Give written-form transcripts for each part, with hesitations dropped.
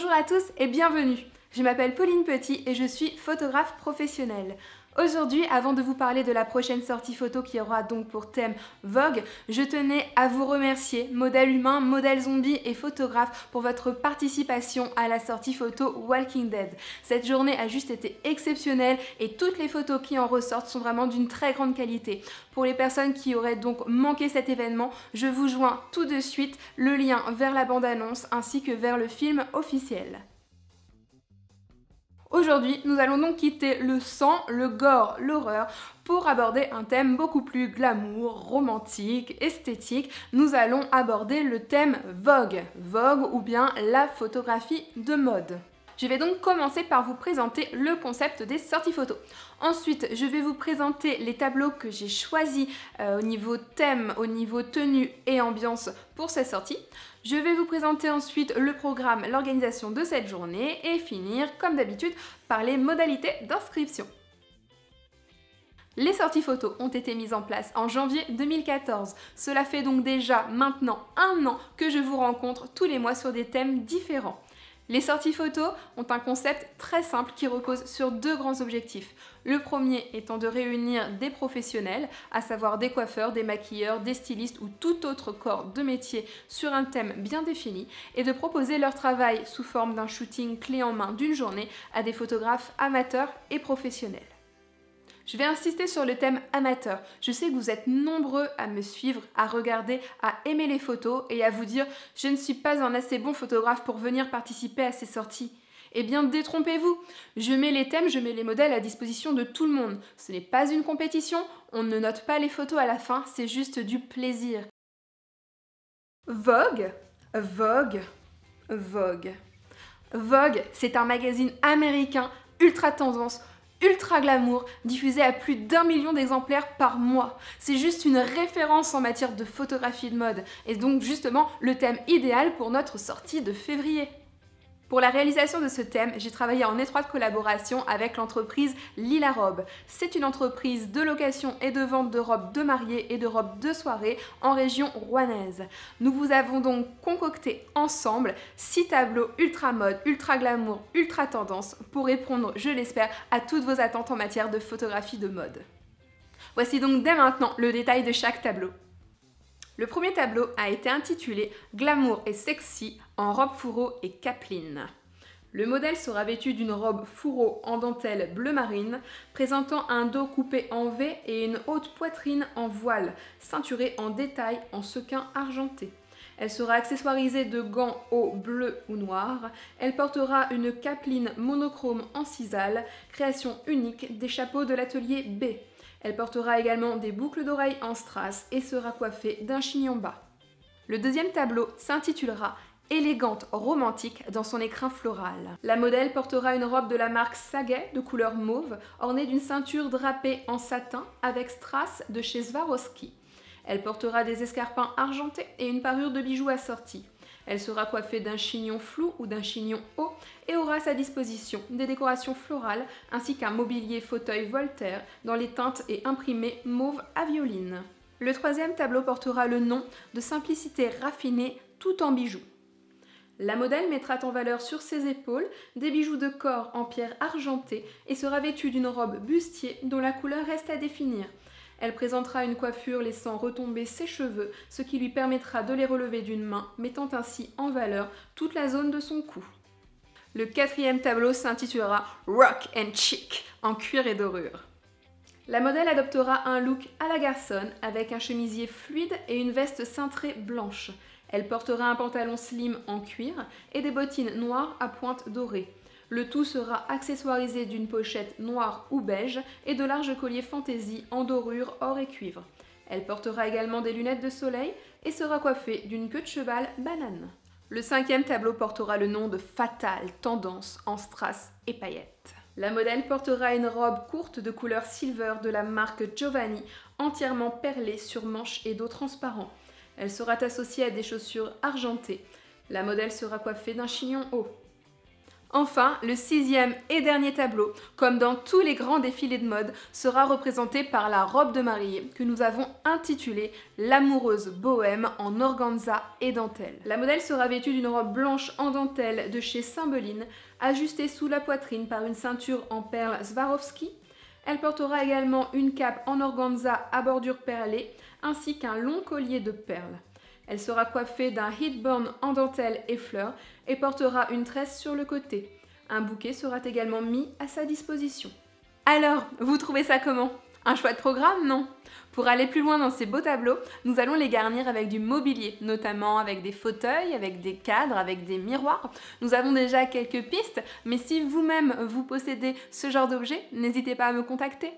Bonjour à tous et bienvenue. Je m'appelle Pauline Petit et je suis photographe professionnelle. Aujourd'hui, avant de vous parler de la prochaine sortie photo qui aura donc pour thème Vogue, je tenais à vous remercier, modèle humain, modèle zombie et photographe, pour votre participation à la sortie photo Walking Dead. Cette journée a juste été exceptionnelle et toutes les photos qui en ressortent sont vraiment d'une très grande qualité. Pour les personnes qui auraient donc manqué cet événement, je vous joins tout de suite le lien vers la bande-annonce ainsi que vers le film officiel. Aujourd'hui, nous allons donc quitter le sang, le gore, l'horreur pour aborder un thème beaucoup plus glamour, romantique, esthétique. Nous allons aborder le thème Vogue, Vogue ou bien la photographie de mode. Je vais donc commencer par vous présenter le concept des sorties photos. Ensuite, je vais vous présenter les tableaux que j'ai choisis au niveau thème, au niveau tenue et ambiance pour cette sortie. Je vais vous présenter ensuite le programme, l'organisation de cette journée et finir, comme d'habitude, par les modalités d'inscription. Les sorties photos ont été mises en place en janvier 2014. Cela fait donc déjà maintenant un an que je vous rencontre tous les mois sur des thèmes différents. Les sorties photos ont un concept très simple qui repose sur deux grands objectifs. Le premier étant de réunir des professionnels, à savoir des coiffeurs, des maquilleurs, des stylistes ou tout autre corps de métier sur un thème bien défini, et de proposer leur travail sous forme d'un shooting clé en main d'une journée à des photographes amateurs et professionnels. Je vais insister sur le thème amateur. Je sais que vous êtes nombreux à me suivre, à regarder, à aimer les photos et à vous dire « je ne suis pas un assez bon photographe pour venir participer à ces sorties ». Eh bien, détrompez-vous. Je mets les thèmes, je mets les modèles à disposition de tout le monde. Ce n'est pas une compétition, on ne note pas les photos à la fin, c'est juste du plaisir. Vogue, Vogue, Vogue. Vogue, c'est un magazine américain ultra tendance, ultra glamour, diffusé à plus d'1 million d'exemplaires par mois. C'est juste une référence en matière de photographie de mode, et donc justement le thème idéal pour notre sortie de février. Pour la réalisation de ce thème, j'ai travaillé en étroite collaboration avec l'entreprise Lila Robe. C'est une entreprise de location et de vente de robes de mariée et de robes de soirée en région rouennaise. Nous vous avons donc concocté ensemble 6 tableaux ultra mode, ultra glamour, ultra tendance pour répondre, je l'espère, à toutes vos attentes en matière de photographie de mode. Voici donc dès maintenant le détail de chaque tableau. Le premier tableau a été intitulé « Glamour et sexy en robe fourreau et capeline ». Le modèle sera vêtu d'une robe fourreau en dentelle bleu marine, présentant un dos coupé en V et une haute poitrine en voile, ceinturée en détail en sequin argenté. Elle sera accessoirisée de gants hauts bleus ou noirs. Elle portera une capeline monochrome en cisale, création unique des chapeaux de l'atelier B. Elle portera également des boucles d'oreilles en strass et sera coiffée d'un chignon bas. Le deuxième tableau s'intitulera « Élégante romantique dans son écrin floral ». La modèle portera une robe de la marque Saget de couleur mauve, ornée d'une ceinture drapée en satin avec strass de chez Swarovski. Elle portera des escarpins argentés et une parure de bijoux assortie. Elle sera coiffée d'un chignon flou ou d'un chignon haut et aura à sa disposition des décorations florales ainsi qu'un mobilier fauteuil Voltaire dans les teintes et imprimés mauve à violine. Le troisième tableau portera le nom de simplicité raffinée tout en bijoux. La modèle mettra en valeur sur ses épaules des bijoux de corps en pierre argentée et sera vêtue d'une robe bustier dont la couleur reste à définir. Elle présentera une coiffure laissant retomber ses cheveux, ce qui lui permettra de les relever d'une main, mettant ainsi en valeur toute la zone de son cou. Le quatrième tableau s'intitulera « Rock and Chic » en cuir et dorure. La modèle adoptera un look à la garçonne avec un chemisier fluide et une veste cintrée blanche. Elle portera un pantalon slim en cuir et des bottines noires à pointe dorée. Le tout sera accessoirisé d'une pochette noire ou beige et de larges colliers fantaisie en dorure, or et cuivre. Elle portera également des lunettes de soleil et sera coiffée d'une queue de cheval banane. Le cinquième tableau portera le nom de Fatale Tendance en strass et paillettes. La modèle portera une robe courte de couleur silver de la marque Giovanni, entièrement perlée sur manches et dos transparent. Elle sera associée à des chaussures argentées. La modèle sera coiffée d'un chignon haut. Enfin, le 6e et dernier tableau, comme dans tous les grands défilés de mode, sera représenté par la robe de mariée que nous avons intitulée L'amoureuse bohème en organza et dentelle. La modèle sera vêtue d'une robe blanche en dentelle de chez Cymbeline, ajustée sous la poitrine par une ceinture en perles Swarovski. Elle portera également une cape en organza à bordure perlée, ainsi qu'un long collier de perles. Elle sera coiffée d'un headband en dentelle et fleurs et portera une tresse sur le côté. Un bouquet sera également mis à sa disposition. Alors, vous trouvez ça comment? Un chouette programme, non? Pour aller plus loin dans ces beaux tableaux, nous allons les garnir avec du mobilier, notamment avec des fauteuils, avec des cadres, avec des miroirs. Nous avons déjà quelques pistes, mais si vous-même vous possédez ce genre d'objet, n'hésitez pas à me contacter.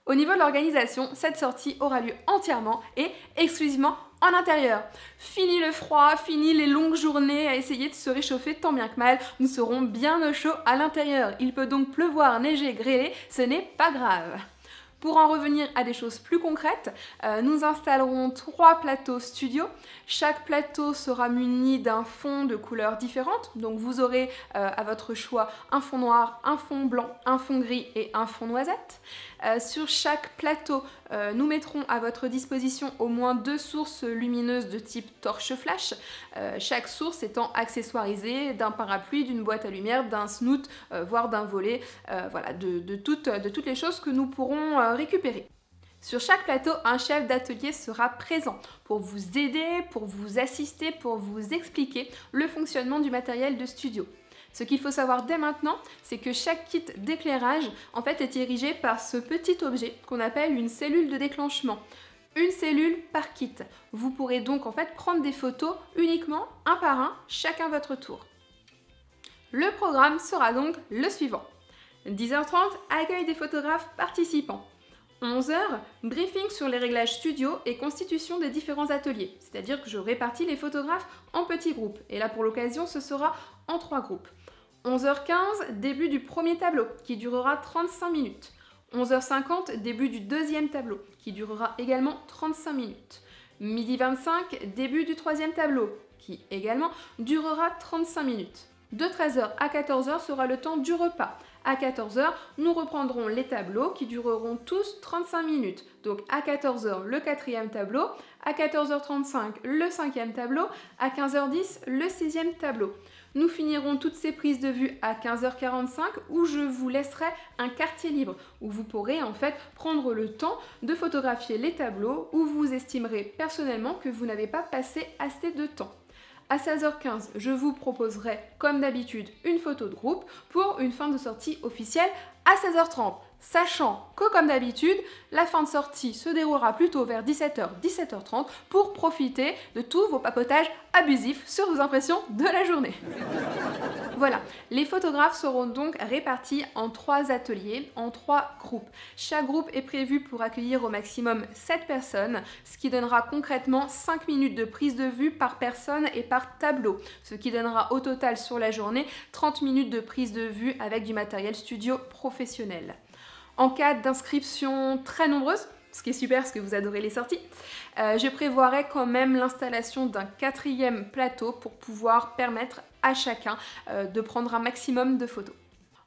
Au niveau de l'organisation, cette sortie aura lieu entièrement et exclusivement en intérieur. Fini le froid, fini les longues journées à essayer de se réchauffer tant bien que mal, nous serons bien au chaud à l'intérieur. Il peut donc pleuvoir, neiger, grêler, ce n'est pas grave. Pour en revenir à des choses plus concrètes, nous installerons 3 plateaux studio. Chaque plateau sera muni d'un fond de couleurs différentes. Donc vous aurez à votre choix un fond noir, un fond blanc, un fond gris et un fond noisette. Sur chaque plateau, nous mettrons à votre disposition au moins 2 sources lumineuses de type torche flash. Chaque source étant accessoirisée d'un parapluie, d'une boîte à lumière, d'un snoot, voire d'un volet, voilà, de toutes les choses que nous pourrons récupérer. Sur chaque plateau, un chef d'atelier sera présent pour vous aider, pour vous assister, pour vous expliquer le fonctionnement du matériel de studio. Ce qu'il faut savoir dès maintenant, c'est que chaque kit d'éclairage en fait est dirigé par ce petit objet qu'on appelle une cellule de déclenchement. Une cellule par kit. Vous pourrez donc en fait prendre des photos uniquement un par un, chacun votre tour. Le programme sera donc le suivant. 10h30, accueil des photographes participants. 11h, briefing sur les réglages studio et constitution des différents ateliers. C'est-à-dire que je répartis les photographes en petits groupes. Et là, pour l'occasion, ce sera en 3 groupes. 11h15, début du premier tableau, qui durera 35 minutes. 11h50, début du deuxième tableau, qui durera également 35 minutes. Midi 25, début du troisième tableau, qui également durera 35 minutes. De 13h à 14h sera le temps du repas. À 14h, nous reprendrons les tableaux qui dureront tous 35 minutes. Donc à 14h, le 4e tableau, à 14h35, le 5e tableau, à 15h10, le 6e tableau. Nous finirons toutes ces prises de vue à 15h45 où je vous laisserai un quartier libre où vous pourrez en fait prendre le temps de photographier les tableaux où vous estimerez personnellement que vous n'avez pas passé assez de temps. À 16h15, je vous proposerai, comme d'habitude, une photo de groupe pour une fin de sortie officielle à 16h30. Sachant que, comme d'habitude, la fin de sortie se déroulera plutôt vers 17h, 17h30 pour profiter de tous vos papotages abusifs sur vos impressions de la journée. Voilà, les photographes seront donc répartis en 3 ateliers, en 3 groupes. Chaque groupe est prévu pour accueillir au maximum 7 personnes, ce qui donnera concrètement 5 minutes de prise de vue par personne et par tableau, ce qui donnera au total sur la journée 30 minutes de prise de vue avec du matériel studio professionnel. En cas d'inscription très nombreuse, ce qui est super parce que vous adorez les sorties, je prévoirai quand même l'installation d'un 4e plateau pour pouvoir permettre à chacun de prendre un maximum de photos.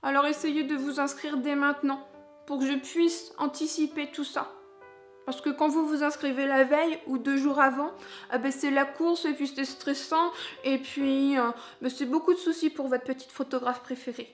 Alors essayez de vous inscrire dès maintenant pour que je puisse anticiper tout ça. Parce que quand vous vous inscrivez la veille ou 2 jours avant, c'est la course et puis c'est stressant et puis c'est beaucoup de soucis pour votre petite photographe préférée.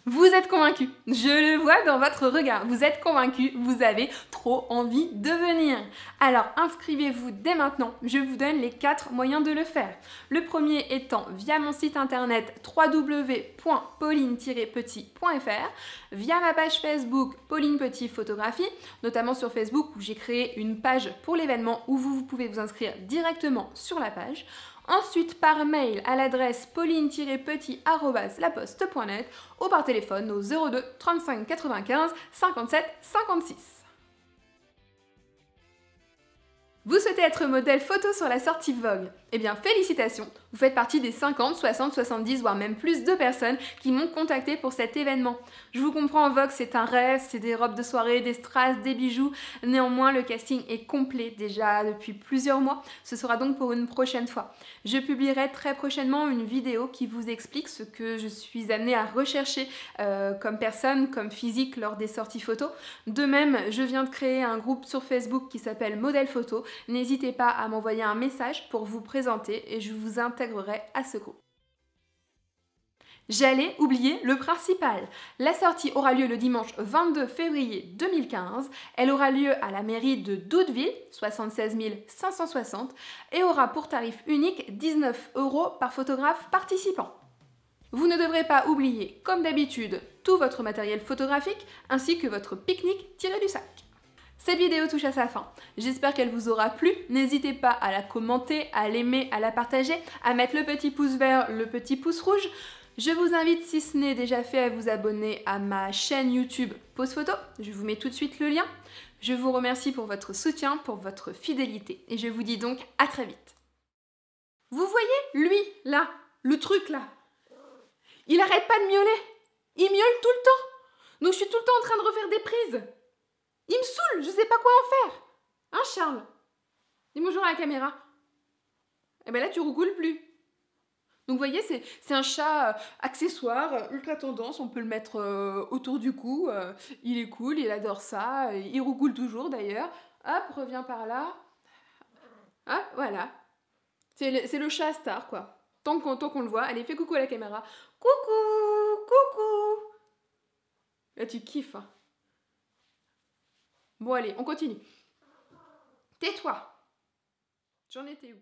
Vous êtes convaincu, je le vois dans votre regard, vous êtes convaincu, vous avez trop envie de venir. Alors inscrivez-vous dès maintenant, je vous donne les 4 moyens de le faire. Le premier étant via mon site internet www.pauline-petit.fr, via ma page Facebook Pauline Petit Photographie, notamment sur Facebook où j'ai créé une page pour l'événement où vous pouvez vous inscrire directement sur la page. Ensuite par mail à l'adresse pauline-petit@laposte.net ou par téléphone au 02 35 95 57 56. Vous souhaitez être modèle photo sur la sortie Vogue? Eh bien, félicitations, vous faites partie des 50, 60, 70, voire même plus de personnes qui m'ont contacté pour cet événement. Je vous comprends, Vogue, c'est un rêve, c'est des robes de soirée, des strass, des bijoux. Néanmoins, le casting est complet déjà depuis plusieurs mois. Ce sera donc pour une prochaine fois. Je publierai très prochainement une vidéo qui vous explique ce que je suis amenée à rechercher comme personne, comme physique lors des sorties photos. De même, je viens de créer un groupe sur Facebook qui s'appelle Modèle Photo. N'hésitez pas à m'envoyer un message pour vous présenter et je vous intégrerai à ce groupe. J'allais oublier le principal. La sortie aura lieu le dimanche 22 février 2015. Elle aura lieu à la mairie de Doudeville, 76 560, et aura pour tarif unique 19 € par photographe participant. Vous ne devrez pas oublier, comme d'habitude, tout votre matériel photographique ainsi que votre pique-nique tiré du sac. Cette vidéo touche à sa fin. J'espère qu'elle vous aura plu. N'hésitez pas à la commenter, à l'aimer, à la partager, à mettre le petit pouce vert, le petit pouce rouge. Je vous invite, si ce n'est déjà fait, à vous abonner à ma chaîne YouTube Pose Photo. Je vous mets tout de suite le lien. Je vous remercie pour votre soutien, pour votre fidélité. Et je vous dis donc à très vite. Vous voyez, lui, là, le truc là, il arrête pas de miauler. Il miaule tout le temps. Donc je suis tout le temps en train de refaire des prises. Il me saoule, je sais pas quoi en faire. Hein, Charles? Dis bonjour à la caméra. Eh ben là, tu roucoules plus. Donc vous voyez, c'est un chat accessoire, ultra tendance, on peut le mettre autour du cou. Il est cool, il adore ça, il roucoule toujours d'ailleurs. Hop, reviens par là. Hop, voilà. C'est le chat star, quoi. Tant qu'on le voit, allez, fais coucou à la caméra. Coucou, coucou. Là, tu kiffes, hein. Bon allez, on continue. Tais-toi. J'en étais où?